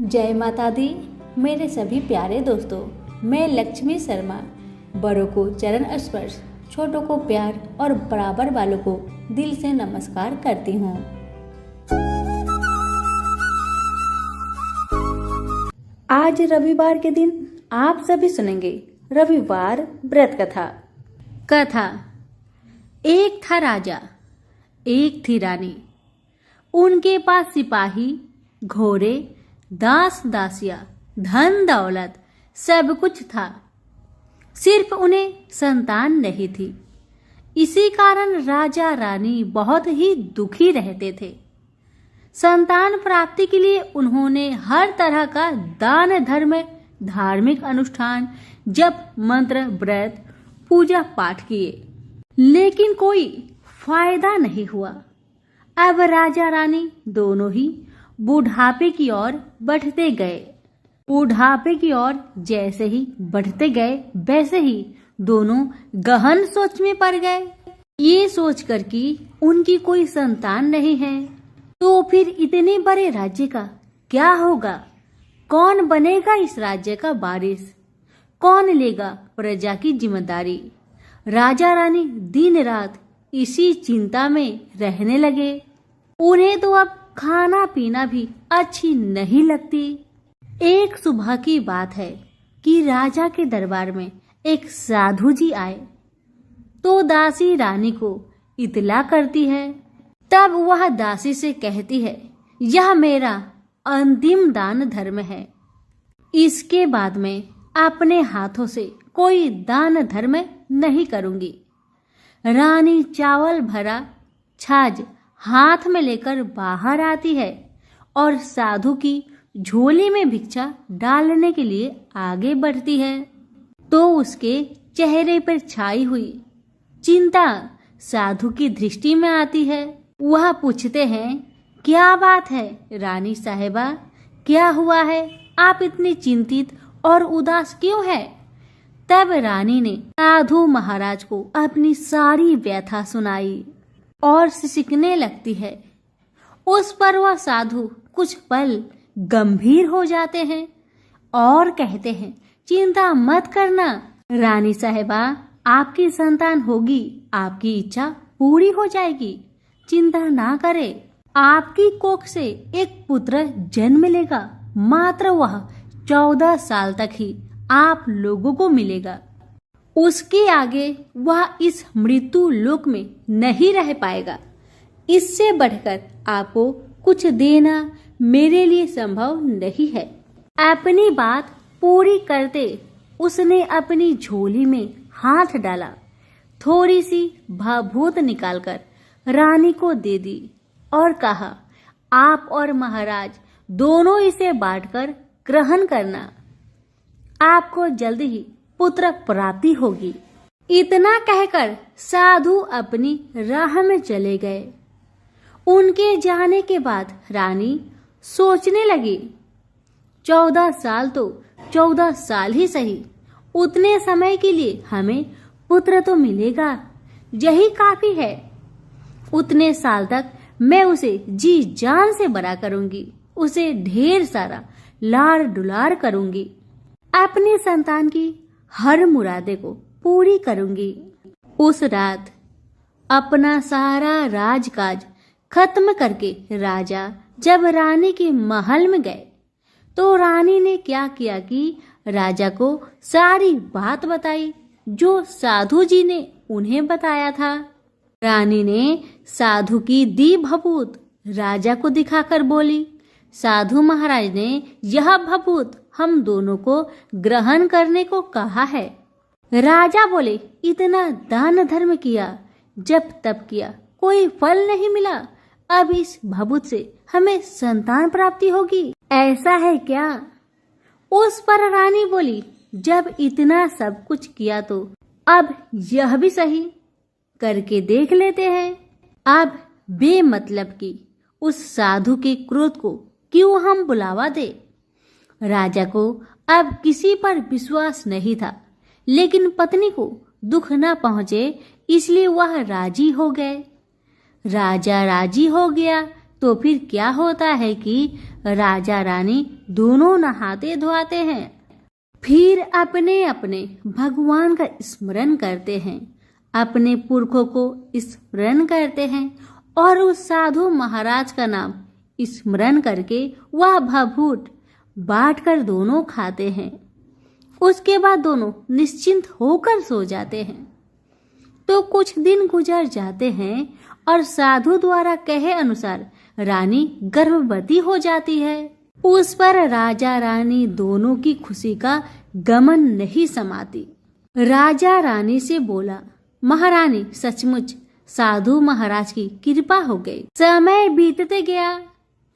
जय माता दी। मेरे सभी प्यारे दोस्तों, मैं लक्ष्मी शर्मा बड़ों को चरण स्पर्श, छोटों को प्यार और बराबर वालों को दिल से नमस्कार करती हूँ। आज रविवार के दिन आप सभी सुनेंगे रविवार व्रत कथा। कथा। एक था राजा, एक थी रानी। उनके पास सिपाही, घोड़े, दास दासियां, धन दौलत सब कुछ था। सिर्फ उन्हें संतान नहीं थी। इसी कारण राजा रानी बहुत ही दुखी रहते थे। संतान प्राप्ति के लिए उन्होंने हर तरह का दान धर्म, धार्मिक अनुष्ठान, जप मंत्र, व्रत, पूजा पाठ किए, लेकिन कोई फायदा नहीं हुआ। अब राजा रानी दोनों ही बुढ़ापे की ओर बढ़ते गए। बुढ़ापे की ओर जैसे ही बढ़ते गए वैसे ही दोनों गहन सोच में पड़ गए। ये सोचकर कि उनकी कोई संतान नहीं है तो फिर इतने बड़े राज्य का क्या होगा? कौन बनेगा इस राज्य का वारिस? कौन लेगा प्रजा की जिम्मेदारी? राजा रानी दिन रात इसी चिंता में रहने लगे। उन्हें तो अब खाना पीना भी अच्छी नहीं लगती। एक सुबह की बात है कि राजा के दरबार में एक साधु जी आए तो दासी रानी को इतला करती है। तब वह दासी से कहती है, यह मेरा अंतिम दान धर्म है। इसके बाद मैं अपने हाथों से कोई दान धर्म नहीं करूंगी। रानी चावल भरा छाछ हाथ में लेकर बाहर आती है और साधु की झोली में भिक्षा डालने के लिए आगे बढ़ती है तो उसके चेहरे पर छाई हुई चिंता साधु की दृष्टि में आती है। वह पूछते हैं, क्या बात है रानी साहिबा, क्या हुआ है? आप इतनी चिंतित और उदास क्यों है? तब रानी ने साधु महाराज को अपनी सारी व्यथा सुनाई और सिसकने लगती है। उस पर वह साधु कुछ पल गंभीर हो जाते हैं और कहते हैं, चिंता मत करना रानी साहिबा, आपकी संतान होगी, आपकी इच्छा पूरी हो जाएगी। चिंता ना करे, आपकी कोख से एक पुत्र जन्म लेगा। मात्र वह 14 साल तक ही आप लोगों को मिलेगा। उसके आगे वह इस मृत्यु लोक में नहीं रह पाएगा। इससे बढ़कर आपको कुछ देना मेरे लिए संभव नहीं है। अपनी बात पूरी करते उसने अपनी झोली में हाथ डाला, थोड़ी सी भभूत निकालकर रानी को दे दी और कहा, आप और महाराज दोनों इसे बांटकर ग्रहण करना। आपको जल्द ही पुत्र प्राप्ति होगी। इतना कहकर साधु अपनी राह में चले गए। उनके जाने के बाद रानी सोचने लगी, 14 साल तो 14 साल ही सही, उतने समय के लिए हमें पुत्र तो मिलेगा, यही काफी है। उतने साल तक मैं उसे जी जान से बड़ा करूंगी, उसे ढेर सारा लाड़ दुलार करूंगी, अपनी संतान की हर मुरादे को पूरी करूंगी। उस रात अपना सारा राजकाज खत्म करके राजा जब रानी के महल में गए तो रानी ने क्या किया कि राजा को सारी बात बताई जो साधु जी ने उन्हें बताया था। रानी ने साधु की दी भभूत राजा को दिखाकर बोली, साधु महाराज ने यह भभूत हम दोनों को ग्रहण करने को कहा है। राजा बोले, इतना दान धर्म किया, जब तब किया, कोई फल नहीं मिला। अब इस भभूत से हमें संतान प्राप्ति होगी, ऐसा है क्या? उस पर रानी बोली, जब इतना सब कुछ किया तो अब यह भी सही करके देख लेते हैं। अब बेमतलब की उस साधु के क्रोध को क्यों हम बुलावा दे? राजा को अब किसी पर विश्वास नहीं था, लेकिन पत्नी को दुख न पहुंचे इसलिए वह राजी हो गए। राजा राजी हो गया तो फिर क्या होता है कि राजा रानी दोनों नहाते धोआते हैं, फिर अपने अपने भगवान का स्मरण करते हैं, अपने पुरखों को स्मरण करते हैं और उस साधु महाराज का नाम स्मरण करके वह भभूत बांट कर दोनों खाते हैं। उसके बाद दोनों निश्चिंत होकर सो जाते हैं। तो कुछ दिन गुजर जाते हैं और साधु द्वारा कहे अनुसार रानी गर्भवती हो जाती है। उस पर राजा रानी दोनों की खुशी का गमन नहीं समाती। राजा रानी से बोला, महारानी सचमुच साधु महाराज की कृपा हो गई। समय बीतते गया,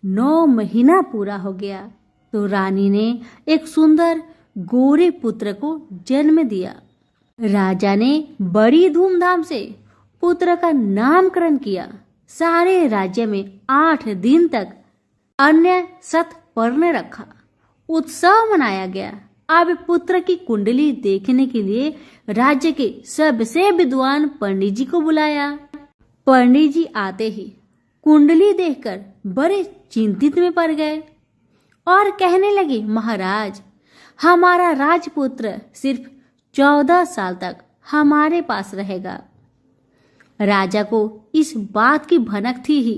9 महीना पूरा हो गया तो रानी ने एक सुंदर गोरे पुत्र को जन्म दिया। राजा ने बड़ी धूमधाम से पुत्र का नामकरण किया। सारे राज्य में 8 दिन तक अन्य सतपर्ण रखा, उत्सव मनाया गया। अब पुत्र की कुंडली देखने के लिए राज्य के सबसे विद्वान पंडित जी को बुलाया। पंडित जी आते ही कुंडली देखकर बड़े चिंतित में पड़ गए और कहने लगे, महाराज हमारा राजपुत्र सिर्फ 14 साल तक हमारे पास रहेगा। राजा को इस बात की भनक थी ही,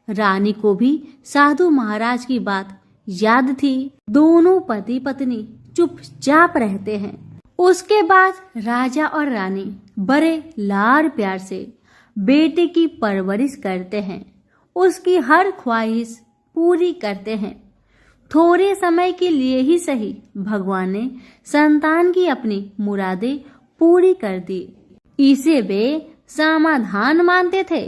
रानी को भी साधु महाराज की बात याद थी। दोनों पति पत्नी चुपचाप रहते हैं। उसके बाद राजा और रानी बड़े लाड़ प्यार से बेटे की परवरिश करते हैं, उसकी हर ख्वाहिश पूरी करते हैं। थोड़े समय के लिए ही सही भगवान ने संतान की अपनी मुरादें पूरी कर दी। इसे वे समाधान मानते थे।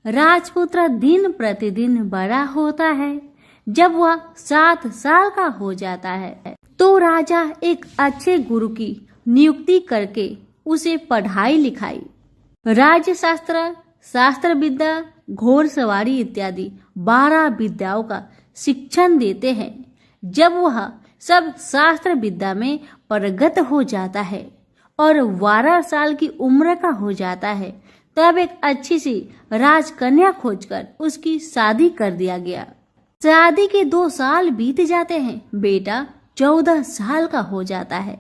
राजपुत्र दिन प्रतिदिन बड़ा होता है। जब वह 7 साल का हो जाता है तो राजा एक अच्छे गुरु की नियुक्ति करके उसे पढ़ाई लिखाई, राज्य शास्त्र, शास्त्र विद्या, घोड़सवारी इत्यादि 12 विद्याओं का शिक्षण देते हैं। जब वह सब शास्त्र विद्या में पारंगत हो जाता है और 12 साल की उम्र का हो जाता है तब एक अच्छी सी राजकन्या खोजकर उसकी शादी कर दिया गया। शादी के 2 साल बीत जाते हैं, बेटा 14 साल का हो जाता है।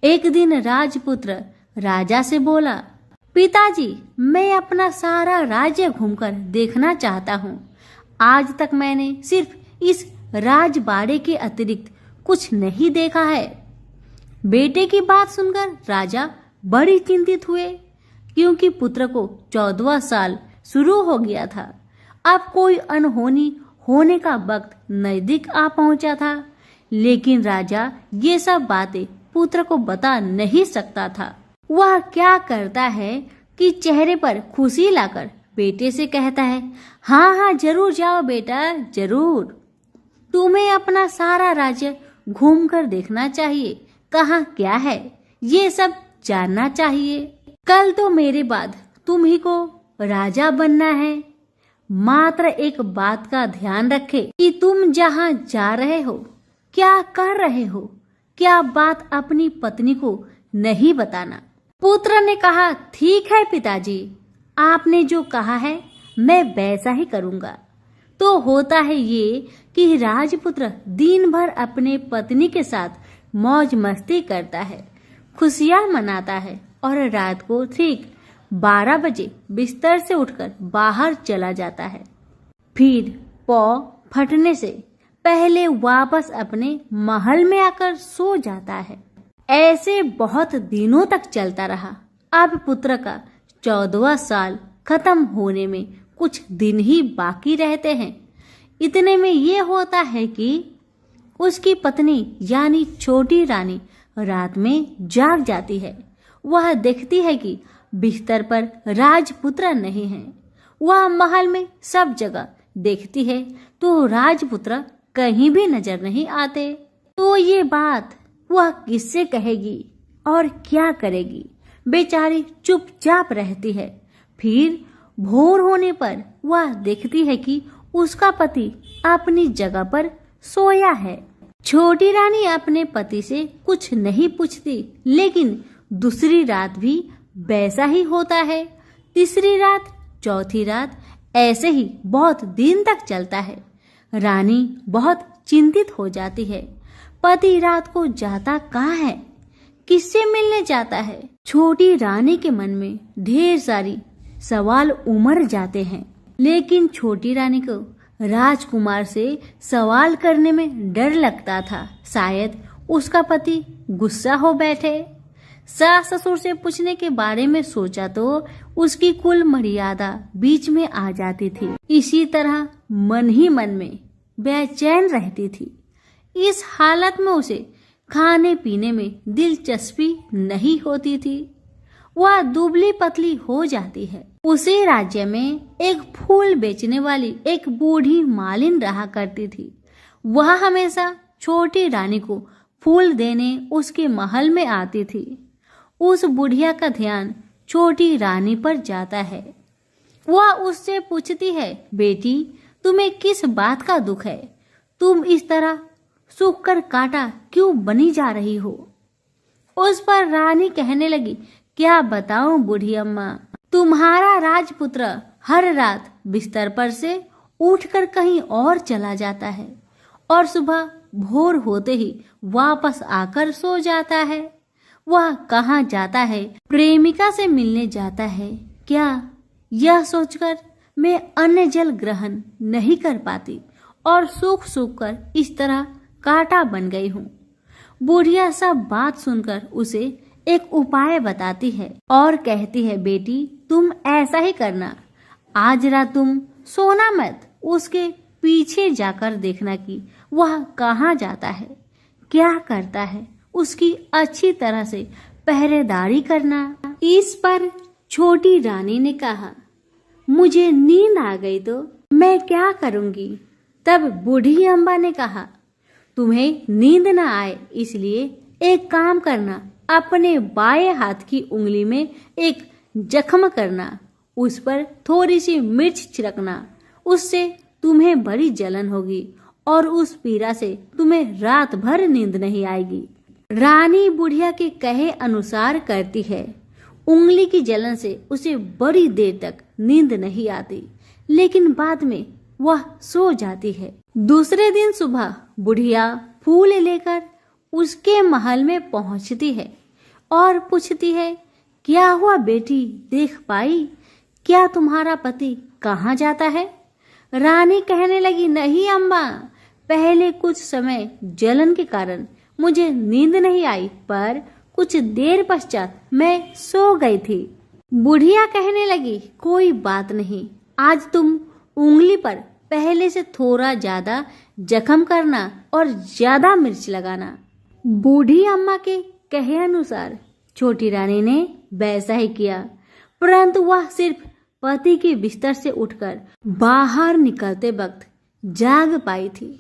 एक दिन राजपुत्र राजा से बोला, पिताजी मैं अपना सारा राज्य घूमकर देखना चाहता हूँ। आज तक मैंने सिर्फ इस राजबाड़े के अतिरिक्त कुछ नहीं देखा है। बेटे की बात सुनकर राजा बड़ी चिंतित हुए, क्योंकि पुत्र को 14वां साल शुरू हो गया था। अब कोई अनहोनी होने का वक्त नजदीक आ पहुंचा था, लेकिन राजा ये सब बातें पुत्र को बता नहीं सकता था। वह क्या करता है कि चेहरे पर खुशी लाकर बेटे से कहता है, हाँ हाँ जरूर जाओ बेटा, जरूर। तुम्हें अपना सारा राज्य घूमकर देखना चाहिए, कहाँ क्या है ये सब जानना चाहिए। कल तो मेरे बाद तुम ही को राजा बनना है। मात्र एक बात का ध्यान रखे कि तुम जहाँ जा रहे हो, क्या कर रहे हो, क्या बात अपनी पत्नी को नहीं बताना। पुत्र ने कहा, ठीक है पिताजी, आपने जो कहा है मैं वैसा ही करूँगा। तो होता है ये कि राजपुत्र दिन भर अपने पत्नी के साथ मौज मस्ती करता है, खुशियाँ मनाता है और रात को ठीक 12 बजे बिस्तर से उठकर बाहर चला जाता है। फिर पौ फटने से पहले वापस अपने महल में आकर सो जाता है। ऐसे बहुत दिनों तक चलता रहा। अब पुत्र का 14वां साल खत्म होने में कुछ दिन ही बाकी रहते हैं। इतने में ये होता है कि उसकी पत्नी यानी छोटी रानी रात में जाग जाती है। वह देखती है कि बिस्तर पर राजपुत्र नहीं है। वह महल में सब जगह देखती है तो राजपुत्र कहीं भी नजर नहीं आते। तो ये बात वह किससे कहेगी और क्या करेगी? बेचारी चुपचाप रहती है। फिर भोर होने पर वह देखती है कि उसका पति अपनी जगह पर सोया है। छोटी रानी अपने पति से कुछ नहीं पूछती, लेकिन दूसरी रात भी वैसा ही होता है। तीसरी रात, चौथी रात, ऐसे ही बहुत दिन तक चलता है। रानी बहुत चिंतित हो जाती है। पति रात को जाता कहाँ है, किससे मिलने जाता है? छोटी रानी के मन में ढेर सारी सवाल उमड़ जाते हैं, लेकिन छोटी रानी को राजकुमार से सवाल करने में डर लगता था। शायद उसका पति गुस्सा हो बैठे। सास ससुर से पूछने के बारे में सोचा तो उसकी कुल मर्यादा बीच में आ जाती थी। इसी तरह मन ही मन में बेचैन रहती थी। इस हालत में उसे खाने पीने में दिलचस्पी नहीं होती थी। वह दुबली पतली हो जाती है। उसी राज्य में एक फूल बेचने वाली एक बूढ़ी मालिन रहा करती थी। वह हमेशा छोटी रानी को फूल देने उसके महल में आती थी। उस बुढ़िया का ध्यान छोटी रानी पर जाता है। वह उससे पूछती है, बेटी तुम्हें किस बात का दुख है? तुम इस तरह सूख कर काटा क्यों बनी जा रही हो? उस पर रानी कहने लगी, क्या बताऊं बूढ़ी अम्मा, तुम्हारा राजपुत्र हर रात बिस्तर पर से उठकर कहीं और चला जाता है और सुबह भोर होते ही वापस आकर सो जाता है। वह कहाँ जाता है? प्रेमिका से मिलने जाता है क्या? यह सोचकर मैं अन्न जल ग्रहण नहीं कर पाती और सूख सूख कर इस तरह कांटा बन गई हूँ। बुढ़िया सब बात सुनकर उसे एक उपाय बताती है और कहती है, बेटी तुम ऐसा ही करना, आज रात तुम सोना मत, उसके पीछे जाकर देखना कि वह कहाँ जाता है, क्या करता है, उसकी अच्छी तरह से पहरेदारी करना। इस पर छोटी रानी ने कहा, मुझे नींद आ गई तो मैं क्या करूंगी? तब बूढ़ी अम्बा ने कहा, तुम्हें नींद न आए इसलिए एक काम करना, अपने बाएं हाथ की उंगली में एक जख्म करना, उस पर थोड़ी सी मिर्च छिड़कना, उससे तुम्हें बड़ी जलन होगी और उस पीड़ा से तुम्हें रात भर नींद नहीं आएगी। रानी बुढ़िया के कहे अनुसार करती है। उंगली की जलन से उसे बड़ी देर तक नींद नहीं आती, लेकिन बाद में वह सो जाती है। दूसरे दिन सुबह बुढ़िया फूल लेकर उसके महल में पहुंचती है और पूछती है, क्या हुआ बेटी, देख पाई? क्या तुम्हारा पति कहाँ जाता है? रानी कहने लगी, नहीं अम्मा, पहले कुछ समय जलन के कारण मुझे नींद नहीं आई, पर कुछ देर पश्चात मैं सो गई थी। बुढ़िया कहने लगी, कोई बात नहीं, आज तुम उंगली पर पहले से थोड़ा ज्यादा जख्म करना और ज्यादा मिर्च लगाना। बूढ़ी अम्मा के कहे अनुसार छोटी रानी ने वैसा ही किया, परंतु वह सिर्फ पति के बिस्तर से उठकर बाहर निकलते वक्त जाग पाई थी।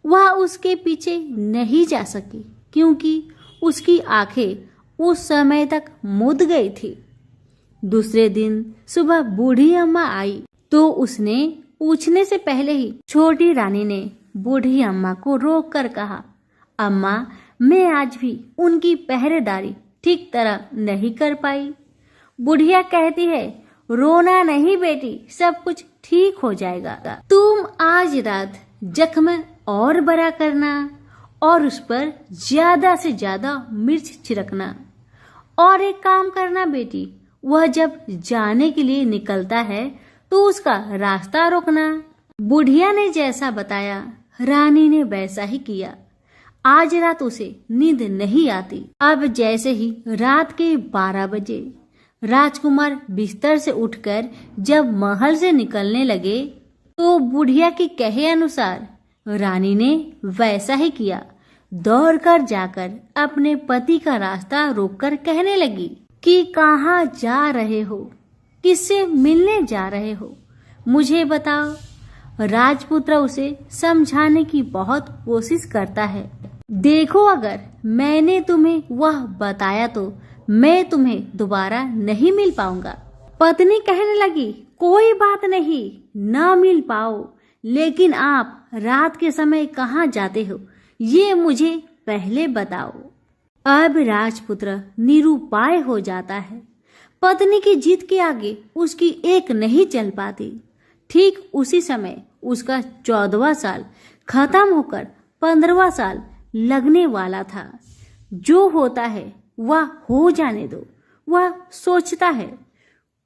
वह उसके पीछे नहीं जा सकी क्योंकि उसकी आंखें उस समय तक मुद गई थी। दूसरे दिन सुबह बूढ़ी अम्मा आई तो उसने पूछने से पहले ही छोटी रानी ने बूढ़ी अम्मा को रोक कर कहा, अम्मा मैं आज भी उनकी पहरेदारी ठीक तरह नहीं कर पाई। बुढ़िया कहती है, रोना नहीं बेटी, सब कुछ ठीक हो जाएगा। तुम आज रात जख्म और बड़ा करना और उस पर ज्यादा से ज्यादा मिर्च छिड़कना। और एक काम करना बेटी, वह जब जाने के लिए निकलता है तो उसका रास्ता रोकना। बुढ़िया ने जैसा बताया रानी ने वैसा ही किया। आज रात उसे नींद नहीं आती। अब जैसे ही रात के 12 बजे राजकुमार बिस्तर से उठकर जब महल से निकलने लगे तो बुढ़िया के कहे अनुसार रानी ने वैसा ही किया। दौड़कर जाकर अपने पति का रास्ता रोककर कहने लगी कि कहाँ जा रहे हो, किससे मिलने जा रहे हो, मुझे बताओ। राजपुत्र उसे समझाने की बहुत कोशिश करता है। देखो अगर मैंने तुम्हें वह बताया तो मैं तुम्हें दोबारा नहीं मिल पाऊंगा। पत्नी कहने लगी, कोई बात नहीं, ना मिल पाओ, लेकिन आप रात के समय कहाँ जाते हो ये मुझे पहले बताओ। अब राजपुत्र निरुपाय हो जाता है। पत्नी की जिद के आगे उसकी एक नहीं चल पाती। ठीक उसी समय उसका 14वां साल खत्म होकर 15वां साल लगने वाला था। जो होता है वह हो जाने दो, वह सोचता है।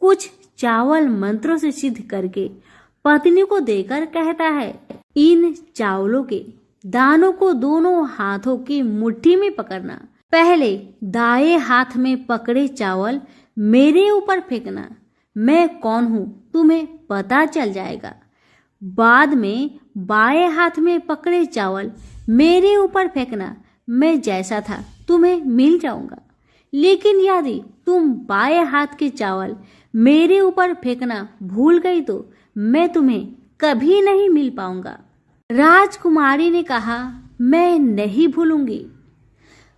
कुछ चावल मंत्रों से सिद्ध करके पत्नी को देकर कहता है, इन चावलों के दानों को दोनों हाथों की मुट्ठी में पकड़ना। पहले दाएं हाथ में पकड़े चावल मेरे ऊपर फेंकना। मैं कौन हूँ तुम्हें पता चल जाएगा। बाद में बाएं हाथ में पकड़े चावल मेरे ऊपर फेंकना। मैं जैसा था तुम्हें मिल जाऊंगा। लेकिन यदि तुम बाएं हाथ के चावल मेरे ऊपर फेंकना भूल गई तो मैं तुम्हें कभी नहीं मिल पाऊंगा। राजकुमारी ने कहा, मैं नहीं भूलूंगी।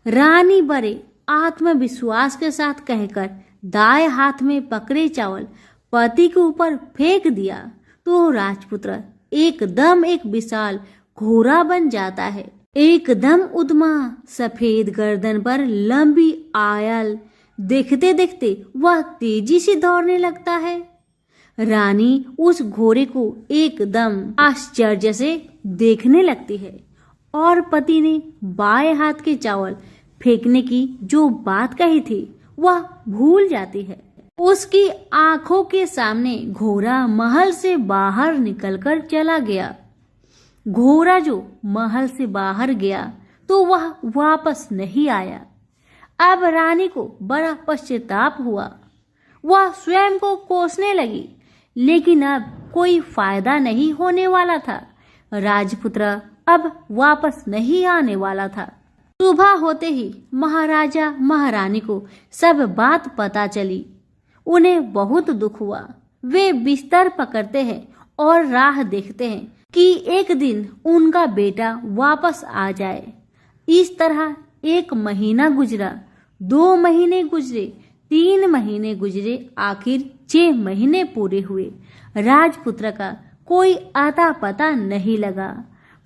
रानी बड़े आत्मविश्वास के साथ कहकर दाएं हाथ में पकड़े चावल पति के ऊपर फेंक दिया तो राजपुत्र एकदम एक विशाल घोड़ा बन जाता है। एकदम उद्यमा सफेद गर्दन पर लंबी आयल देखते देखते वह तेजी से दौड़ने लगता है। रानी उस घोड़े को एकदम आश्चर्य से देखने लगती है और पति ने बाएं हाथ के चावल फेंकने की जो बात कही थी वह भूल जाती है। उसकी आंखों के सामने घोड़ा महल से बाहर निकलकर चला गया। घोड़ा जो महल से बाहर गया तो वह वापस नहीं आया। अब रानी को बड़ा पश्चाताप हुआ। वह स्वयं को कोसने लगी, लेकिन अब कोई फायदा नहीं होने वाला था। राजपुत्र अब वापस नहीं आने वाला था। सुबह होते ही महाराजा महारानी को सब बात पता चली। उन्हें बहुत दुख हुआ। वे बिस्तर पकड़ते हैं और राह देखते हैं कि एक दिन उनका बेटा वापस आ जाए। इस तरह 1 महीना गुजरा, 2 महीने गुजरे, 3 महीने गुजरे, आखिर 6 महीने पूरे हुए। राजपुत्र का कोई आता पता नहीं लगा।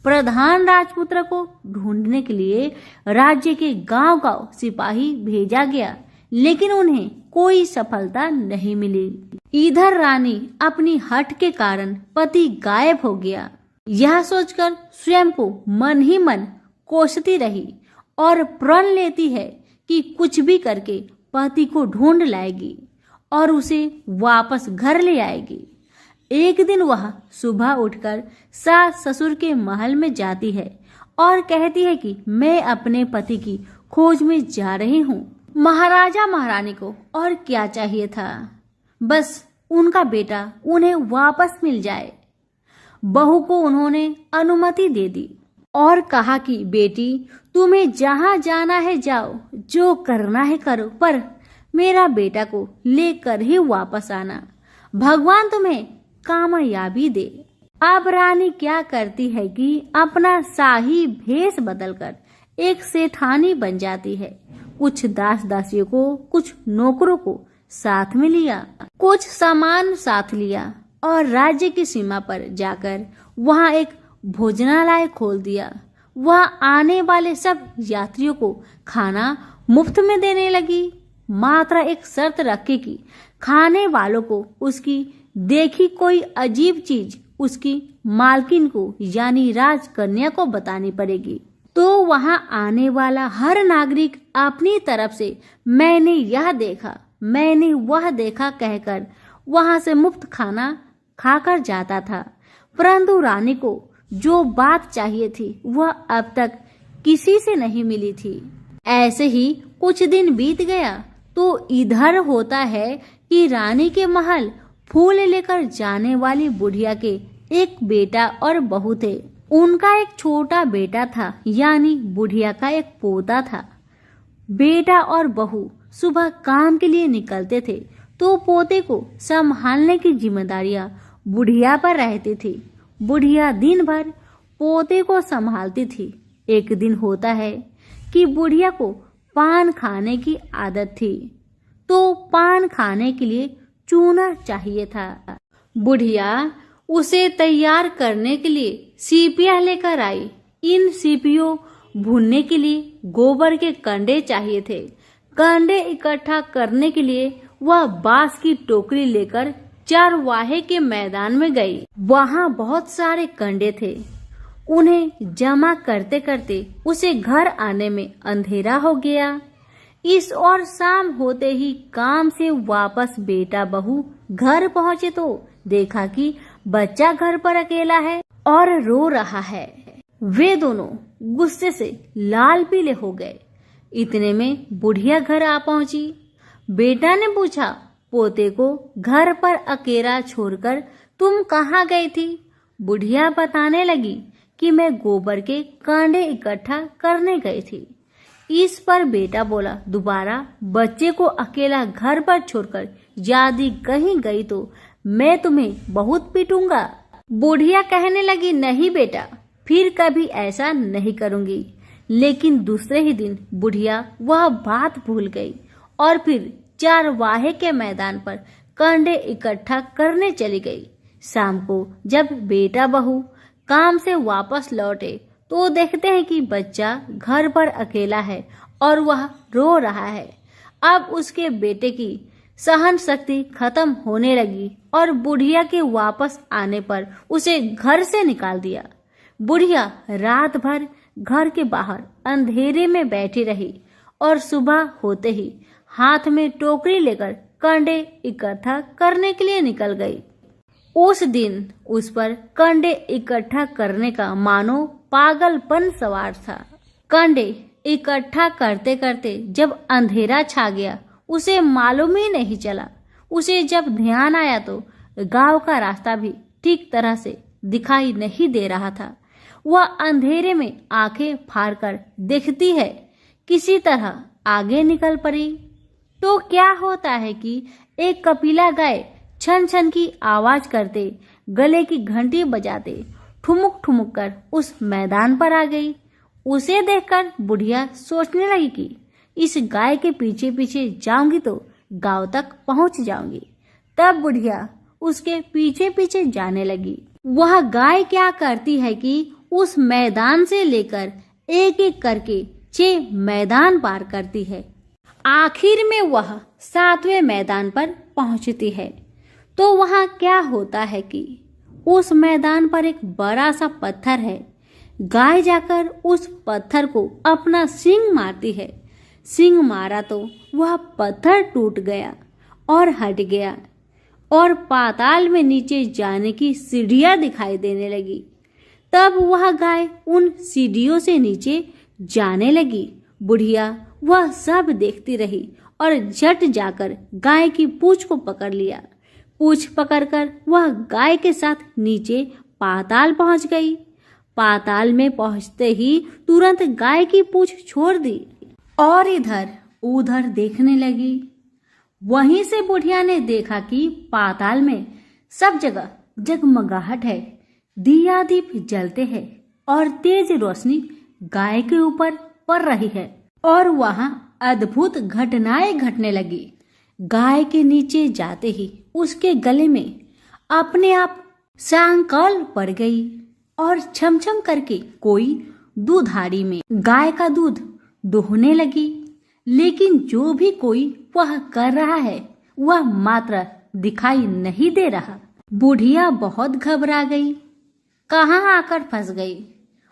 प्रधान राजपुत्र को ढूंढने के लिए राज्य के गांव-गांव सिपाही भेजा गया, लेकिन उन्हें कोई सफलता नहीं मिली। इधर रानी अपनी हठ के कारण पति गायब हो गया, यह सोचकर स्वयं को मन ही मन कोसती रही और प्रण लेती है कि कुछ भी करके पति को ढूंढ लाएगी और उसे वापस घर ले आएगी। एक दिन वह सुबह उठकर सास ससुर के महल में जाती है और कहती है कि मैं अपने पति की खोज में जा रही हूँ। महाराजा महारानी को और क्या चाहिए था, बस उनका बेटा उन्हें वापस मिल जाए। बहू को उन्होंने अनुमति दे दी और कहा कि बेटी तुम्हें जहाँ जाना है जाओ, जो करना है करो, पर मेरा बेटा को लेकर ही वापस आना। भगवान तुम्हें कामयाबी दे। अब रानी क्या करती है कि अपना शाही भेष बदलकर एक सेठानी बन जाती है। कुछ दास दासियों को, कुछ नौकरों को साथ में लिया, कुछ सामान साथ लिया और राज्य की सीमा पर जाकर वहां एक भोजनालय खोल दिया। वह आने वाले सब यात्रियों को खाना मुफ्त में देने लगी। मात्र एक शर्त रखी कि खाने वालों को उसकी देखी कोई अजीब चीज उसकी मालकिन को यानी राजकन्या को बतानी पड़ेगी। तो वहां आने वाला हर नागरिक अपनी तरफ से मैंने यह देखा, मैंने वह देखा कहकर वहां से मुफ्त खाना खाकर जाता था। परंतु रानी को जो बात चाहिए थी वह अब तक किसी से नहीं मिली थी। ऐसे ही कुछ दिन बीत गया तो इधर होता है कि रानी के महल फूल लेकर जाने वाली बुढ़िया के एक बेटा और बहू थे। उनका एक छोटा बेटा था, यानी बुढ़िया का एक पोता था। बेटा और बहू सुबह काम के लिए निकलते थे तो पोते को संभालने की जिम्मेदारियां बुढ़िया पर रहती थी। बुढ़िया दिन भर पोते को संभालती थी। एक दिन होता है कि बुढ़िया को पान खाने की आदत थी, तो पान खाने के लिए चूना चाहिए था। बुढ़िया उसे तैयार करने के लिए सीपियां लेकर आई। इन सीपियों भूनने के लिए गोबर के कंडे चाहिए थे। कंडे इकट्ठा करने के लिए वह बांस की टोकरी लेकर चरवाहे के मैदान में गई। वहाँ बहुत सारे कंडे थे। उन्हें जमा करते करते उसे घर आने में अंधेरा हो गया। इस और शाम होते ही काम से वापस बेटा बहू घर पहुँचे तो देखा कि बच्चा घर पर अकेला है और रो रहा है। वे दोनों गुस्से से लाल पीले हो गए। इतने में बुढ़िया घर आ पहुंची। बेटा ने पूछा, पोते को घर पर अकेला छोड़कर तुम कहाँ गई थी? बुढ़िया बताने लगी कि मैं गोबर के कांडे इकट्ठा करने गई थी। इस पर बेटा बोला, दोबारा बच्चे को अकेला घर पर छोड़कर यदि कहीं गई तो मैं तुम्हें बहुत पीटूंगा। बुढ़िया कहने लगी, नहीं बेटा, फिर कभी ऐसा नहीं करूंगी। लेकिन दूसरे ही दिन बुढ़िया वह बात भूल गई और फिर चरवाहे के मैदान पर कंडे इकट्ठा करने चली गई। शाम को जब बेटा बहू काम से वापस लौटे तो देखते हैं कि बच्चा घर पर अकेला है और वह रो रहा है। अब उसके बेटे की सहन शक्ति खत्म होने लगी और बुढ़िया के वापस आने पर उसे घर से निकाल दिया। बुढ़िया रात भर घर के बाहर अंधेरे में बैठी रही और सुबह होते ही हाथ में टोकरी लेकर कंडे इकट्ठा करने के लिए निकल गई। उस दिन उस पर कंडे इकट्ठा करने का मानो पागलपन सवार था। कंडे इकट्ठा करते करते जब अंधेरा छा गया उसे मालूम ही नहीं चला। उसे जब ध्यान आया तो गांव का रास्ता भी ठीक तरह से दिखाई नहीं दे रहा था। वह अंधेरे में आंखें फाड़कर देखती है, किसी तरह आगे निकल पड़ी तो क्या होता है कि एक कपिला गाय छन छन की आवाज करते, गले की घंटी बजाते ठुमुक ठुमुक कर उस मैदान पर आ गई। उसे देखकर बुढ़िया सोचने लगी कि इस गाय के पीछे पीछे जाऊंगी तो गांव तक पहुंच जाऊंगी। तब बुढ़िया उसके पीछे पीछे जाने लगी। वह गाय क्या करती है कि उस मैदान से लेकर एक एक करके 6 मैदान पार करती है। आखिर में वह 7वें मैदान पर पहुंचती है तो वहां क्या होता है कि उस मैदान पर एक बड़ा सा पत्थर है। गाय जाकर उस पत्थर को अपना सींग मारती है। सींग मारा तो वह पत्थर टूट गया और हट गया और पाताल में नीचे जाने की सीढ़ियां दिखाई देने लगी। तब वह गाय उन सीढ़ियों से नीचे जाने लगी। बुढ़िया वह सब देखती रही और झट जाकर गाय की पूंछ को पकड़ लिया। पूंछ पकड़कर वह गाय के साथ नीचे पाताल पहुंच गई। पाताल में पहुंचते ही तुरंत गाय की पूंछ छोड़ दी और इधर उधर देखने लगी। वहीं से बुढ़िया ने देखा कि पाताल में सब जगह जगमगाहट है, दिया दीप जलते हैं और तेज रोशनी गाय के ऊपर पड़ रही है और वहां अद्भुत घटनाएं घटने लगी। गाय के नीचे जाते ही उसके गले में अपने आप सांकल पड़ गई और छमछम करके कोई दूधारी में गाय का दूध दोहने लगी। लेकिन जो भी कोई वह कर रहा है वह मात्र दिखाई नहीं दे रहा। बुढ़िया बहुत घबरा गई, कहाँ आकर फंस गई।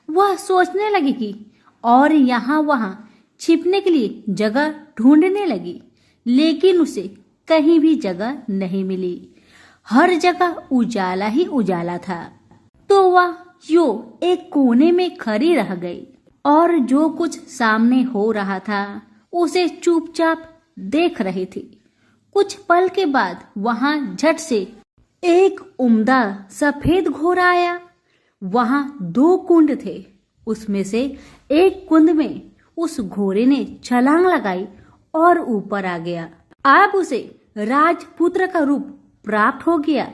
वह सोचने लगी कि और यहाँ वहाँ छिपने के लिए जगह ढूंढने लगी, लेकिन उसे कहीं भी जगह नहीं मिली। हर जगह उजाला ही उजाला था। तो वह यो एक कोने में खड़ी रह गई और जो कुछ सामने हो रहा था उसे चुपचाप देख रही थी। कुछ पल के बाद वहां झट से एक उम्दा सफेद घोड़ा आया। वहां 2 कुंड थे। उसमें से एक कुंड में उस घोड़े ने छलांग लगाई और ऊपर आ गया। अब उसे राजपुत्र का रूप प्राप्त हो गया।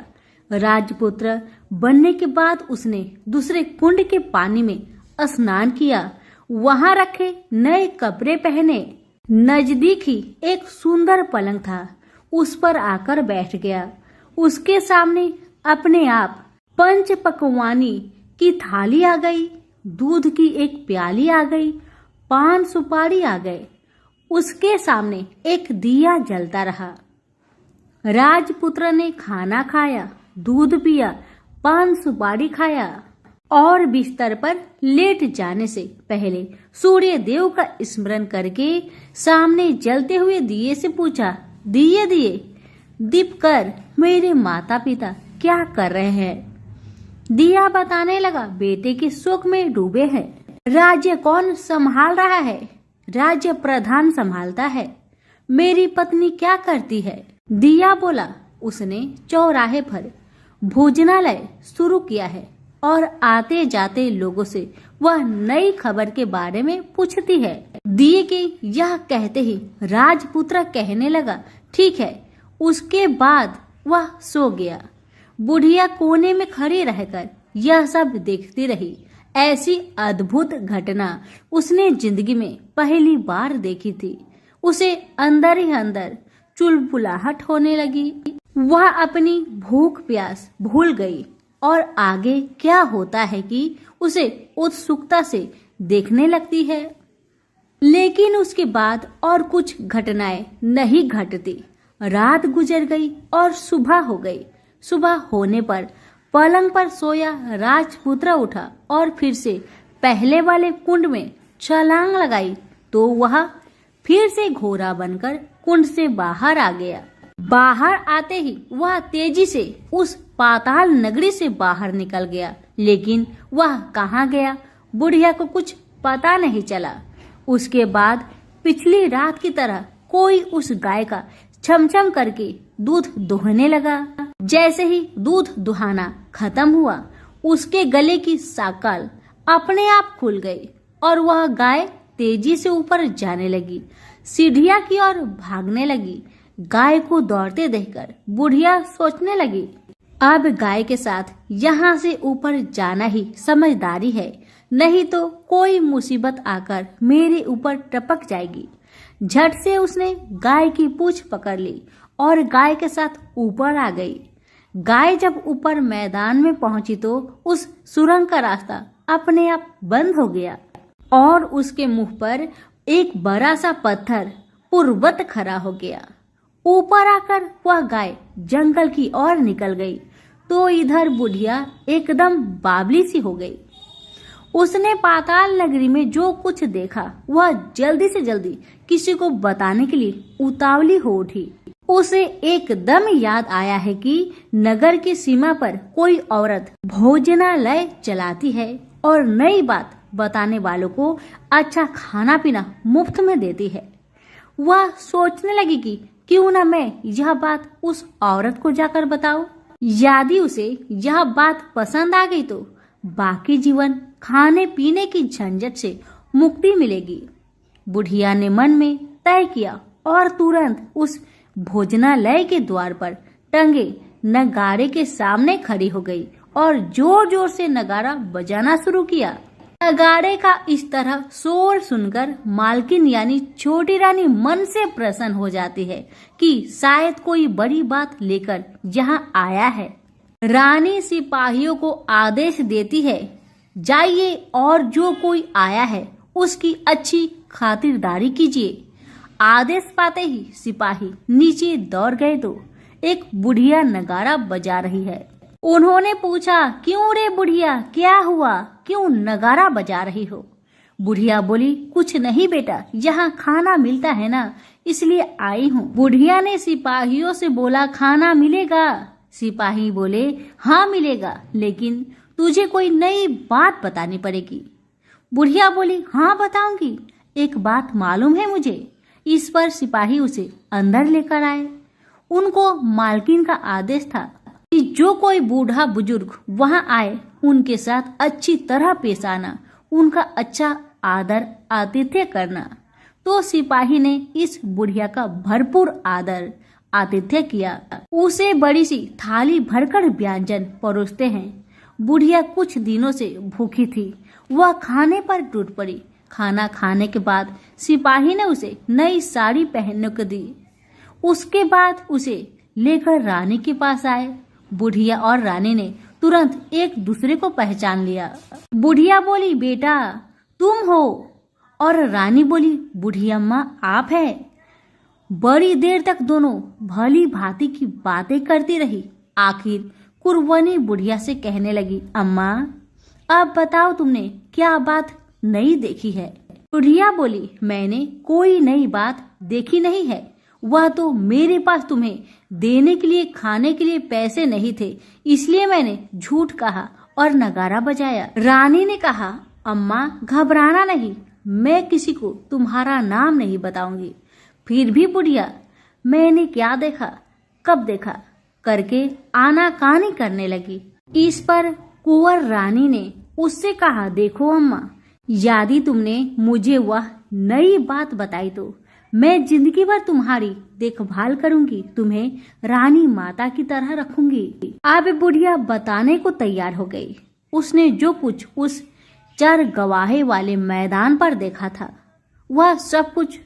राजपुत्र बनने के बाद उसने दूसरे कुंड के पानी में स्नान किया, वहां रखे नए कपड़े पहने। नजदीक ही एक सुंदर पलंग था, उस पर आकर बैठ गया। उसके सामने अपने आप 5 पकवानी की थाली आ गई, दूध की एक प्याली आ गई, पान सुपारी आ गए। उसके सामने एक दिया जलता रहा। राजपुत्र ने खाना खाया, दूध पिया, पान सुपारी खाया और बिस्तर पर लेट जाने से पहले सूर्य देव का स्मरण करके सामने जलते हुए दिए से पूछा, दिए दिए दीप कर, मेरे माता पिता क्या कर रहे हैं? दिया बताने लगा, बेटे के शोक में डूबे हैं। राज्य कौन संभाल रहा है? राज्य प्रधान संभालता है। मेरी पत्नी क्या करती है? दिया बोला, उसने चौराहे पर भोजनालय शुरू किया है और आते जाते लोगों से वह नई खबर के बारे में पूछती है। दिए के यह कहते ही राजपुत्र कहने लगा, ठीक है। उसके बाद वह सो गया। बुढ़िया कोने में खड़ी रहकर यह सब देखती रही। ऐसी अद्भुत घटना उसने जिंदगी में पहली बार देखी थी। उसे अंदर ही अंदर चुलबुलाहट होने लगी। वह अपनी भूख प्यास भूल गई और आगे क्या होता है कि उसे उत्सुकता से देखने लगती है। लेकिन उसके बाद और कुछ घटनाएं नहीं घटती। रात गुजर गई और सुबह हो गई। सुबह होने पर पलंग पर सोया राजपुत्र उठा और फिर से पहले वाले कुंड में छलांग लगाई तो वह फिर से घोड़ा बनकर कुंड से बाहर आ गया। बाहर आते ही वह तेजी से उस पाताल नगरी से बाहर निकल गया। लेकिन वह कहाँ गया, बुढ़िया को कुछ पता नहीं चला। उसके बाद पिछली रात की तरह कोई उस गाय का छमछम करके दूध दुहने लगा। जैसे ही दूध दुहाना खत्म हुआ, उसके गले की साकल अपने आप खुल गई और वह गाय तेजी से ऊपर जाने लगी, सीढ़ियां की ओर भागने लगी। गाय को दौड़ते देखकर बुढ़िया सोचने लगी, अब गाय के साथ यहाँ से ऊपर जाना ही समझदारी है, नहीं तो कोई मुसीबत आकर मेरे ऊपर टपक जाएगी। झट से उसने गाय की पूंछ पकड़ ली और गाय के साथ ऊपर आ गई। गाय जब ऊपर मैदान में पहुंची तो उस सुरंग का रास्ता अपने आप बंद हो गया और उसके मुंह पर एक बड़ा सा पत्थर पूर्ववत खड़ा हो गया। ऊपर आकर वह गाय जंगल की ओर निकल गई तो इधर बुढ़िया एकदम बावली सी हो गई। उसने पाताल नगरी में जो कुछ देखा वह जल्दी से जल्दी किसी को बताने के लिए उतावली हो उठी। उसे एकदम याद आया है कि नगर की सीमा पर कोई औरत भोजनालय चलाती है और नई बात बताने वालों को अच्छा खाना पीना मुफ्त में देती है। वह सोचने लगी कि क्यों न मैं यह बात उस औरत को जाकर बताऊं। यदि उसे यह बात पसंद आ गई तो बाकी जीवन खाने पीने की झंझट से मुक्ति मिलेगी। बुढ़िया ने मन में तय किया और तुरंत उस भोजनालय के द्वार पर टंगे नगाड़े के सामने खड़ी हो गई और जोर जोर से नगाड़ा बजाना शुरू किया। नगाड़े का इस तरह शोर सुनकर मालकिन यानी छोटी रानी मन से प्रसन्न हो जाती है कि शायद कोई बड़ी बात लेकर यहाँ आया है। रानी सिपाहियों को आदेश देती है, जाइए और जो कोई आया है उसकी अच्छी खातिरदारी कीजिए। आदेश पाते ही सिपाही नीचे दौड़ गए तो एक बुढ़िया नगाड़ा बजा रही है। उन्होंने पूछा, क्यों रे बुढ़िया, क्या हुआ, क्यों नगाड़ा बजा रही हो? बुढ़िया बोली, कुछ नहीं बेटा, यहाँ खाना मिलता है ना, इसलिए आई हूँ। बुढ़िया ने सिपाहियों से बोला, खाना मिलेगा? सिपाही बोले, हाँ मिलेगा, लेकिन तुझे कोई नई बात बतानी पड़ेगी। बुढ़िया बोली, हाँ बताऊंगी, एक बात मालूम है मुझे। इस पर सिपाही उसे अंदर लेकर आए। उनको मालकिन का आदेश था कि जो कोई बूढ़ा बुजुर्ग वहां आए उनके साथ अच्छी तरह पेश आना, उनका अच्छा आदर आतिथ्य करना। तो सिपाही ने इस बुढ़िया का भरपूर आदर आतिथ्य किया। उसे बड़ी सी थाली भरकर व्यंजन परोसते हैं। बुढ़िया कुछ दिनों से भूखी थी, वह खाने पर टूट पड़ी। खाना खाने के बाद सिपाही ने उसे नई साड़ी पहनने को दी। उसके बाद उसे लेकर रानी के पास आए। बुढ़िया और रानी ने तुरंत एक दूसरे को पहचान लिया। बुढ़िया बोली, बेटा तुम हो? और रानी बोली, बुढ़िया अम्मा आप है? बड़ी देर तक दोनों भली भांति की बातें करती रही। आखिर कुरबनी बुढ़िया से कहने लगी, अम्मा अब बताओ तुमने क्या बात नई देखी है। बुढ़िया बोली, मैंने कोई नई बात देखी नहीं है, वह तो मेरे पास तुम्हें देने के लिए खाने के लिए पैसे नहीं थे, इसलिए मैंने झूठ कहा और नगारा बजाया। रानी ने कहा, अम्मा घबराना नहीं, मैं किसी को तुम्हारा नाम नहीं बताऊंगी। फिर भी बुढ़िया मैंने क्या देखा, कब देखा करके आनाकानी करने लगी। इस पर कुंवर रानी ने उससे कहा, देखो अम्मा, यदि तुमने मुझे वह नई बात बताई तो मैं जिंदगी भर तुम्हारी देखभाल करूंगी, तुम्हें रानी माता की तरह रखूंगी। अब बुढ़िया बताने को तैयार हो गई। उसने जो कुछ उस चर गवाहे वाले मैदान पर देखा था वह सब कुछ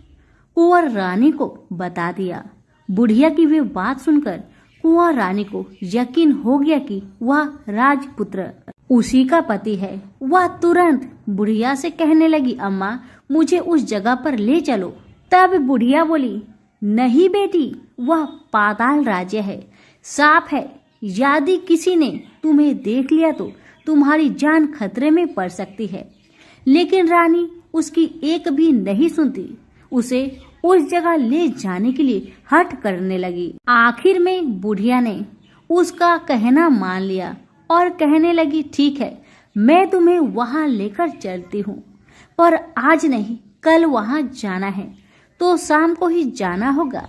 कुंवर रानी को बता दिया। बुढ़िया की वे बात सुनकर कुंवर रानी को यकीन हो गया कि वह राजपुत्र उसी का पति है। वह तुरंत बुढ़िया से कहने लगी, अम्मा मुझे उस जगह पर ले चलो। तब बुढ़िया बोली, नहीं बेटी, वह पाताल राज्य है, साफ है, यदि किसी ने तुम्हें देख लिया तो तुम्हारी जान खतरे में पड़ सकती है। लेकिन रानी उसकी एक भी नहीं सुनती, उसे उस जगह ले जाने के लिए हठ करने लगी। आखिर में बुढ़िया ने उसका कहना मान लिया और कहने लगी, ठीक है, मैं तुम्हें वहां लेकर चलती हूँ, पर आज नहीं, कल वहां जाना है तो शाम को ही जाना होगा।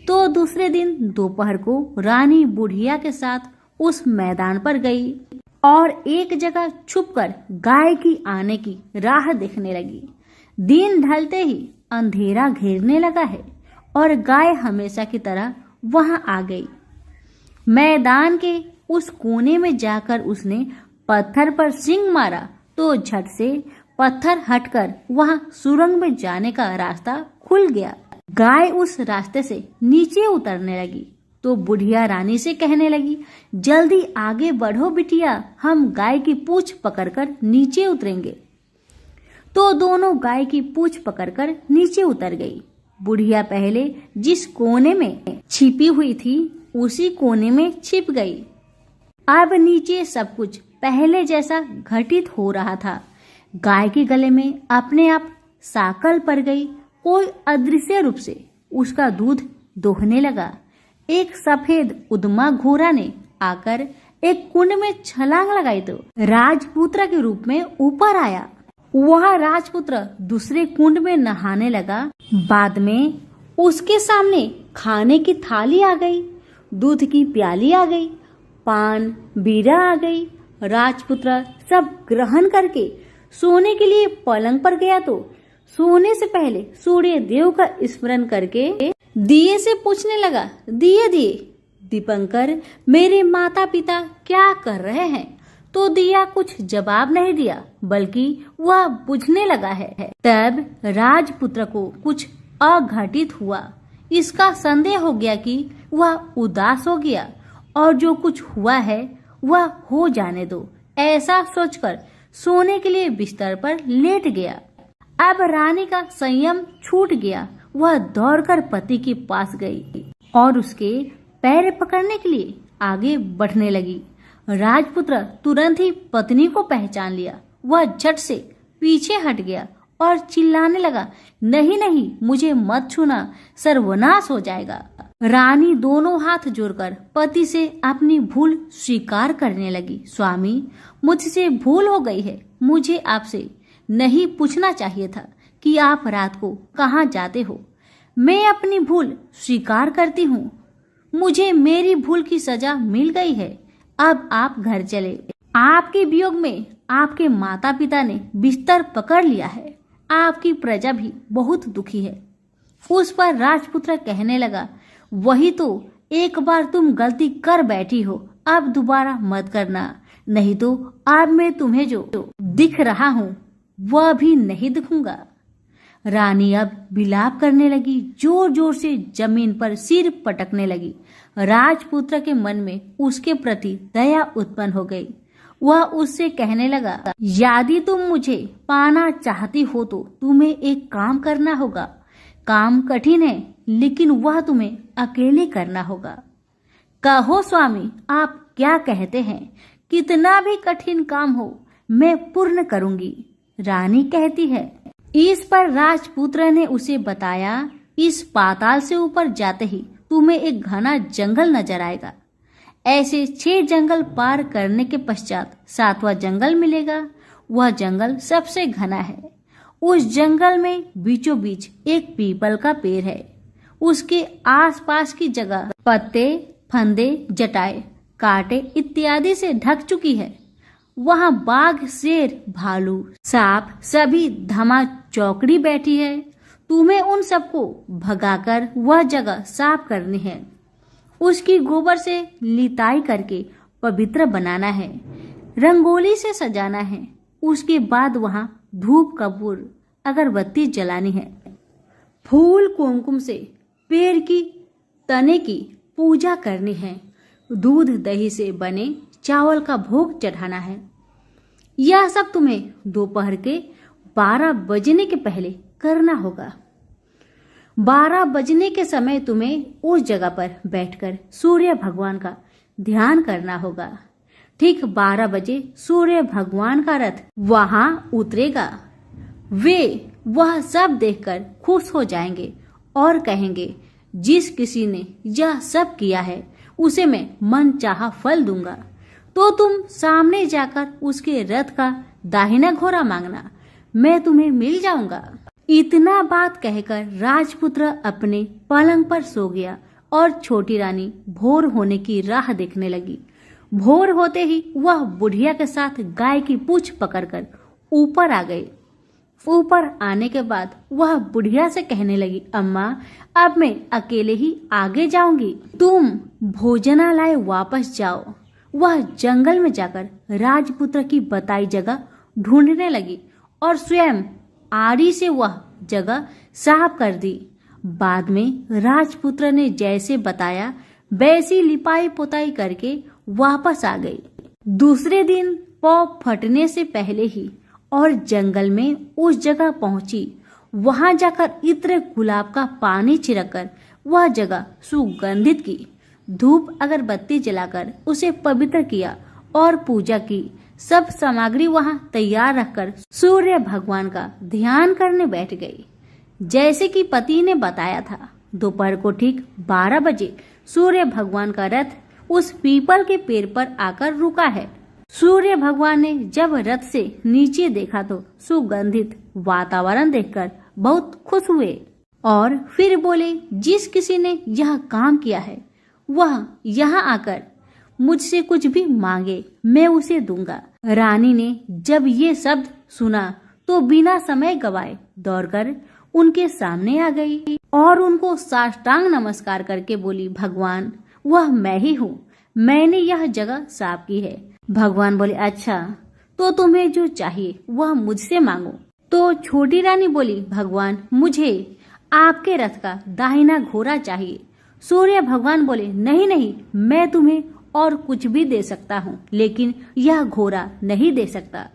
तो दूसरे दिन दोपहर को रानी बुढ़िया के साथ उस मैदान पर गई और एक जगह छुपकर गाय की आने की राह देखने लगी। दिन ढलते ही अंधेरा घेरने लगा है और गाय हमेशा की तरह वहां आ गई। मैदान के उस कोने में जाकर उसने पत्थर पर सींग मारा तो झट से पत्थर हटकर वहां सुरंग में जाने का रास्ता खुल गया। गाय उस रास्ते से नीचे उतरने लगी तो बुढ़िया रानी से कहने लगी, जल्दी आगे बढ़ो बिटिया, हम गाय की पूंछ पकड़कर नीचे उतरेंगे। तो दोनों गाय की पूंछ पकड़कर नीचे उतर गई। बुढ़िया पहले जिस कोने में छिपी हुई थी उसी कोने में छिप गई। अब नीचे सब कुछ पहले जैसा घटित हो रहा था। गाय के गले में अपने आप साकल पड़ गई। कोई अदृश्य रूप से उसका दूध दोहने लगा। एक सफेद उद्मा घोड़ा ने आकर एक कुंड में छलांग लगाई तो राजपुत्र के रूप में ऊपर आया। वह राजपुत्र दूसरे कुंड में नहाने लगा। बाद में उसके सामने खाने की थाली आ गई, दूध की प्याली आ गई, पान बीड़ा आ गई। राजपुत्र सब ग्रहण करके सोने के लिए पलंग पर गया तो सोने से पहले सूर्य देव का स्मरण करके दिए से पूछने लगा, दिए दिए दीपंकर, मेरे माता पिता क्या कर रहे हैं? तो दिया कुछ जवाब नहीं दिया, बल्कि वह बुझने लगा है। तब राजपुत्र को कुछ अघटित हुआ। इसका संदेह हो गया कि वह उदास हो गया और जो कुछ हुआ है वह हो जाने दो, ऐसा सोचकर सोने के लिए बिस्तर पर लेट गया। अब रानी का संयम छूट गया। वह दौड़कर पति के पास गई और उसके पैर पकड़ने के लिए आगे बढ़ने लगी। राजपुत्र तुरंत ही पत्नी को पहचान लिया। वह झट से पीछे हट गया और चिल्लाने लगा, नहीं नहीं, मुझे मत छूना, सर्वनाश हो जाएगा। रानी दोनों हाथ जोड़कर पति से अपनी भूल स्वीकार करने लगी। स्वामी, मुझसे भूल हो गई है। मुझे आपसे नहीं पूछना चाहिए था कि आप रात को कहाँ जाते हो। मैं अपनी भूल स्वीकार करती हूँ। मुझे मेरी भूल की सजा मिल गई है। अब आप घर चले। आपके वियोग में आपके माता पिता ने बिस्तर पकड़ लिया है। आपकी प्रजा भी बहुत दुखी है। उस पर राजपुत्र कहने लगा, वही तो, एक बार तुम गलती कर बैठी हो, अब दोबारा मत करना, नहीं तो अब मैं तुम्हें जो दिख रहा हूँ वह भी नहीं दिखूंगा। रानी अब विलाप करने लगी, जोर जोर से जमीन पर सिर पटकने लगी। राजपुत्र के मन में उसके प्रति दया उत्पन्न हो गई। वह उससे कहने लगा, यदि तुम मुझे पाना चाहती हो तो तुम्हें एक काम करना होगा। काम कठिन है, लेकिन वह तुम्हें अकेले करना होगा। कहो स्वामी, आप क्या कहते हैं? कितना भी कठिन काम हो मैं पूर्ण करूंगी, रानी कहती है। इस पर राजपुत्र ने उसे बताया, इस पाताल से ऊपर जाते ही तुम्हें एक घना जंगल नजर आएगा। ऐसे 6 जंगल पार करने के पश्चात 7वां जंगल मिलेगा। वह जंगल सबसे घना है। उस जंगल में बीचों बीच एक पीपल का पेड़ है। उसके आसपास की जगह पत्ते, फंदे, जटाएं, कांटे इत्यादि से ढक चुकी है। वहाँ बाघ, शेर, भालू, सांप सभी धमा चौकड़ी बैठी है। तुम्हें उन सबको भगाकर वह जगह साफ करनी है। उसकी गोबर से लिताई करके पवित्र बनाना है, रंगोली से सजाना है। उसके बाद वहाँ धूप, कपूर, अगरबत्ती जलानी है। फूल कुमकुम से पेड़ की तने की पूजा करनी है। दूध दही से बने चावल का भोग चढ़ाना है। यह सब तुम्हें दोपहर के 12 बजने के पहले करना होगा। 12 बजने के समय तुम्हें उस जगह पर बैठकर सूर्य भगवान का ध्यान करना होगा। ठीक 12 बजे सूर्य भगवान का रथ वहां उतरेगा। वे वह सब देखकर खुश हो जाएंगे और कहेंगे, जिस किसी ने यह सब किया है उसे मैं मनचाहा फल दूंगा। तो तुम सामने जाकर उसके रथ का दाहिना घोड़ा मांगना, मैं तुम्हें मिल जाऊंगा। इतना बात कहकर राजपुत्र अपने पलंग पर सो गया और छोटी रानी भोर होने की राह देखने लगी। भोर होते ही वह बुढ़िया के साथ गाय की पूंछ पकड़कर ऊपर आ गई। ऊपर आने के बाद वह बुढ़िया से कहने लगी, अम्मा, अब मैं अकेले ही आगे जाऊंगी, तुम भोजनालय वापस जाओ। वह जंगल में जाकर राजपुत्र की बताई जगह ढूंढने लगी और स्वयं आरी से वह जगह साफ कर दी। बाद में राजपुत्र ने जैसे बताया वैसी लिपाई पोताई करके वापस आ गई। दूसरे दिन पौ फटने से पहले ही और जंगल में उस जगह पहुंची। वहां जाकर इत्र गुलाब का पानी छिड़ककर वह जगह सुगंधित की। धूप अगरबत्ती जलाकर उसे पवित्र किया और पूजा की। सब सामग्री वहां तैयार रखकर सूर्य भगवान का ध्यान करने बैठ गई, जैसे कि पति ने बताया था। दोपहर को ठीक 12 बजे सूर्य भगवान का रथ उस पीपल के पेड़ पर आकर रुका है। सूर्य भगवान ने जब रथ से नीचे देखा तो सुगंधित वातावरण देखकर बहुत खुश हुए और फिर बोले, जिस किसी ने यह काम किया है वह यहाँ आकर मुझसे कुछ भी मांगे, मैं उसे दूंगा। रानी ने जब ये शब्द सुना तो बिना समय गवाए दौड़कर उनके सामने आ गई और उनको साष्टांग नमस्कार करके बोली, भगवान, वह मैं ही हूँ, मैंने यह जगह साफ की है। भगवान बोले, अच्छा, तो तुम्हें जो चाहिए वह मुझसे मांगो। तो छोटी रानी बोली, भगवान, मुझे आपके रथ का दाहिना घोड़ा चाहिए। सूर्य भगवान बोले, नहीं नहीं, मैं तुम्हें और कुछ भी दे सकता हूँ, लेकिन यह घोड़ा नहीं दे सकता।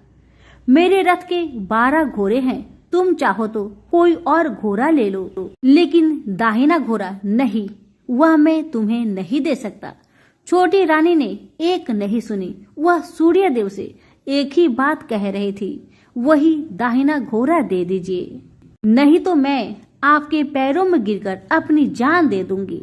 मेरे रथ के 12 घोड़े हैं, तुम चाहो तो कोई और घोड़ा ले लो, लेकिन दाहिना घोड़ा नहीं, वह मैं तुम्हें नहीं दे सकता। छोटी रानी ने एक नहीं सुनी। वह सूर्य देव से एक ही बात कह रही थी, वही दाहिना घोड़ा दे दीजिए, नहीं तो मैं आपके पैरों में गिरकर अपनी जान दे दूंगी।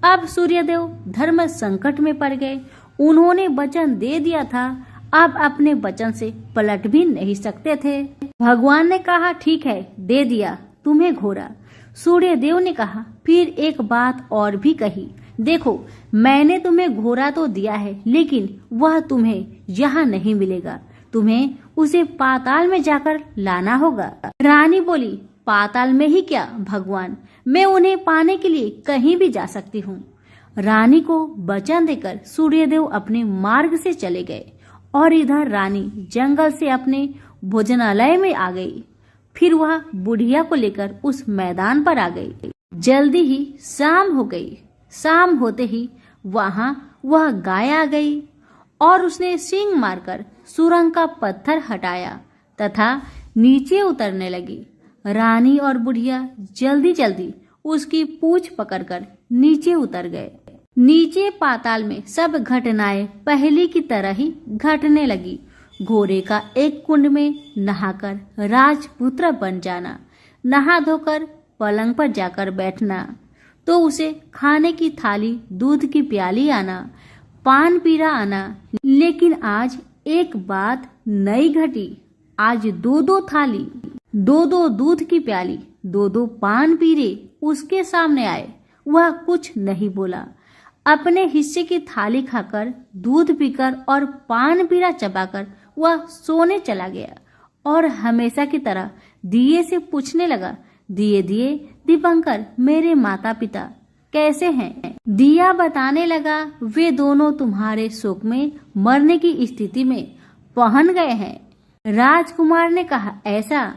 अब सूर्यदेव धर्म संकट में पड़ गए। उन्होंने वचन दे दिया था, अब अपने वचन से पलट भी नहीं सकते थे। भगवान ने कहा, ठीक है, दे दिया तुम्हें घोड़ा। सूर्यदेव ने कहा, फिर एक बात और भी कही, देखो, मैंने तुम्हें घोड़ा तो दिया है, लेकिन वह तुम्हें यहाँ नहीं मिलेगा, तुम्हें उसे पाताल में जाकर लाना होगा। रानी बोली, पाताल में ही क्या भगवान, मैं उन्हें पाने के लिए कहीं भी जा सकती हूँ। रानी को वचन देकर सूर्यदेव अपने मार्ग से चले गए और इधर रानी जंगल से अपने भोजनालय में आ गई। फिर वह बुढ़िया को लेकर उस मैदान पर आ गई। जल्दी ही शाम हो गई। शाम होते ही वहां वह गाय आ गई और उसने सींग मारकर सुरंग का पत्थर हटाया तथा नीचे उतरने लगी। रानी और बुढ़िया जल्दी जल्दी उसकी पूंछ पकड़कर नीचे उतर गए। नीचे पाताल में सब घटनाएं पहले की तरह ही घटने लगी। घोड़े का एक कुंड में नहाकर राजपुत्र बन जाना, नहा धोकर पलंग पर जाकर बैठना, तो उसे खाने की थाली, दूध की प्याली आना, पान पीरा आना। लेकिन आज एक बात नई घटी। आज दो दो थाली, दो दो दूध की प्याली, दो दो पान पीरे उसके सामने आए। वह कुछ नहीं बोला। अपने हिस्से की थाली खाकर, दूध पीकर और पान पीरा चबाकर वह सोने चला गया और हमेशा की तरह दिए से पूछने लगा, दिए दिए दीपंकर, मेरे माता पिता कैसे हैं? दिया बताने लगा, वे दोनों तुम्हारे शोक में मरने की स्थिति में पहुंच गए हैं। राजकुमार ने कहा, ऐसा?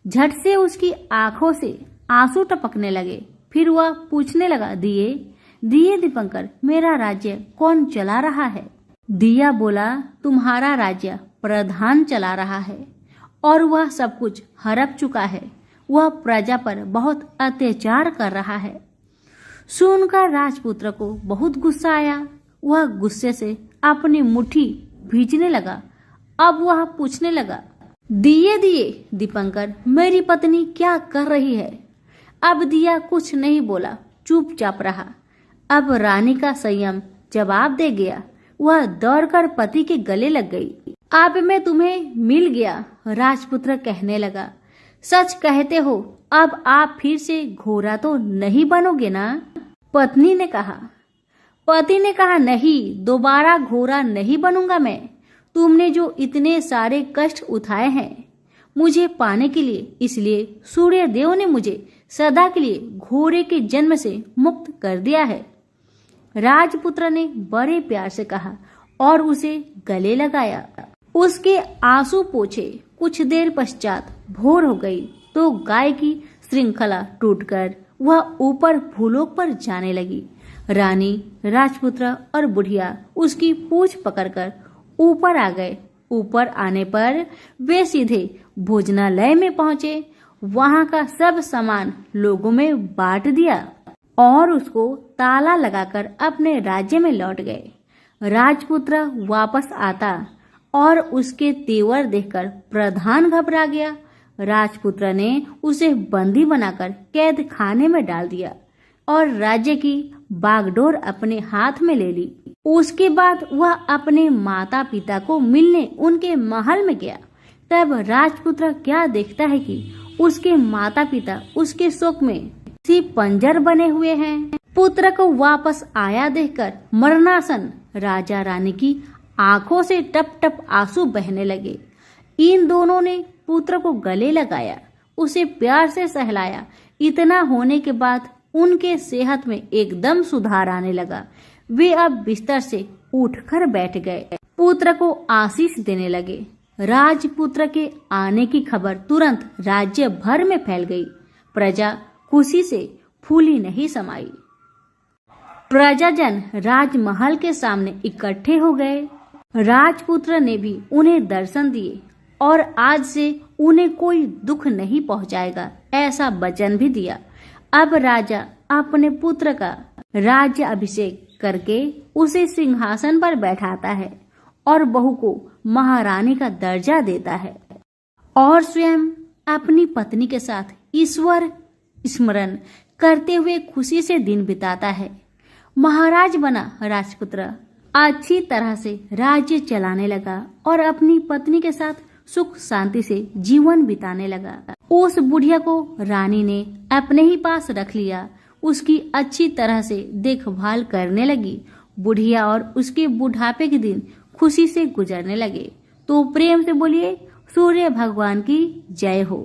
झट से उसकी आंखों से आंसू टपकने लगे। फिर वह पूछने लगा, दिए दिए दीपंकर, मेरा राज्य कौन चला रहा है? दिया बोला, तुम्हारा राज्य प्रधान चला रहा है और वह सब कुछ हड़प चुका है। वह प्रजा पर बहुत अत्याचार कर रहा है। सुनकर राजपुत्र को बहुत गुस्सा आया। वह गुस्से से अपनी मुट्ठी भींचने लगा। अब वह पूछने लगा, दिए दिए दीपंकर, मेरी पत्नी क्या कर रही है? अब दिया कुछ नहीं बोला, चुपचाप रहा। अब रानी का संयम जवाब दे गया। वह दौड़कर पति के गले लग गई। अब मैं तुम्हें मिल गया, राजपुत्र कहने लगा। सच कहते हो, अब आप फिर से घोड़ा तो नहीं बनोगे ना? पत्नी ने कहा। पति ने कहा, नहीं, दोबारा घोड़ा नहीं बनूंगा मैं। तुमने जो इतने सारे कष्ट उठाए हैं मुझे पाने के लिए, इसलिए सूर्य देव ने मुझे सदा के लिए घोड़े के जन्म से मुक्त कर दिया है। राजपुत्र ने बड़े प्यार से कहा और उसे गले लगाया। उसके आंसू पोंछे। कुछ देर पश्चात भोर हो गई तो गाय की श्रृंखला टूटकर वह ऊपर भूलोक पर जाने लगी। रानी, राजपुत्र और बुढ़िया उसकी पूंछ पकड़कर ऊपर आ गए। ऊपर आने पर वे सीधे भोजनालय में पहुंचे। वहां का सब सामान लोगों में बांट दिया और उसको ताला लगाकर अपने राज्य में लौट गए। राजपुत्र वापस आता और उसके तेवर देखकर प्रधान घबरा गया। राजपुत्र ने उसे बंदी बनाकर कैद खाने में डाल दिया और राज्य की बागडोर अपने हाथ में ले ली। उसके बाद वह अपने माता पिता को मिलने उनके महल में गया। तब राजपुत्र क्या देखता है कि उसके माता पिता उसके शोक में सी पंजर बने हुए हैं। पुत्र को वापस आया देखकर मरणासन राजा रानी की आंखों से टप टप आंसू बहने लगे। इन दोनों ने पुत्र को गले लगाया, उसे प्यार से सहलाया। इतना होने के बाद उनके सेहत में एकदम सुधार आने लगा। वे अब बिस्तर से उठकर बैठ गए। पुत्र को आशीष देने लगे। राजपुत्र के आने की खबर तुरंत राज्य भर में फैल गई। प्रजा खुशी से फूली नहीं समाई। प्रजाजन राजमहल के सामने इकट्ठे हो गए। राजपुत्र ने भी उन्हें दर्शन दिए और आज से उन्हें कोई दुख नहीं पहुंचाएगा, ऐसा वचन भी दिया। अब राजा अपने पुत्र का राज्य अभिषेक करके उसे सिंहासन पर बैठाता है और बहू को महारानी का दर्जा देता है और स्वयं अपनी पत्नी के साथ ईश्वर स्मरण करते हुए खुशी से दिन बिताता है। महाराज बना राजपुत्र अच्छी तरह से राज्य चलाने लगा और अपनी पत्नी के साथ सुख शांति से जीवन बिताने लगा। उस बुढ़िया को रानी ने अपने ही पास रख लिया। उसकी अच्छी तरह से देखभाल करने लगी। बुढ़िया और उसके बुढ़ापे के दिन खुशी से गुजरने लगे। तो प्रेम से बोलिए, सूर्य भगवान की जय हो।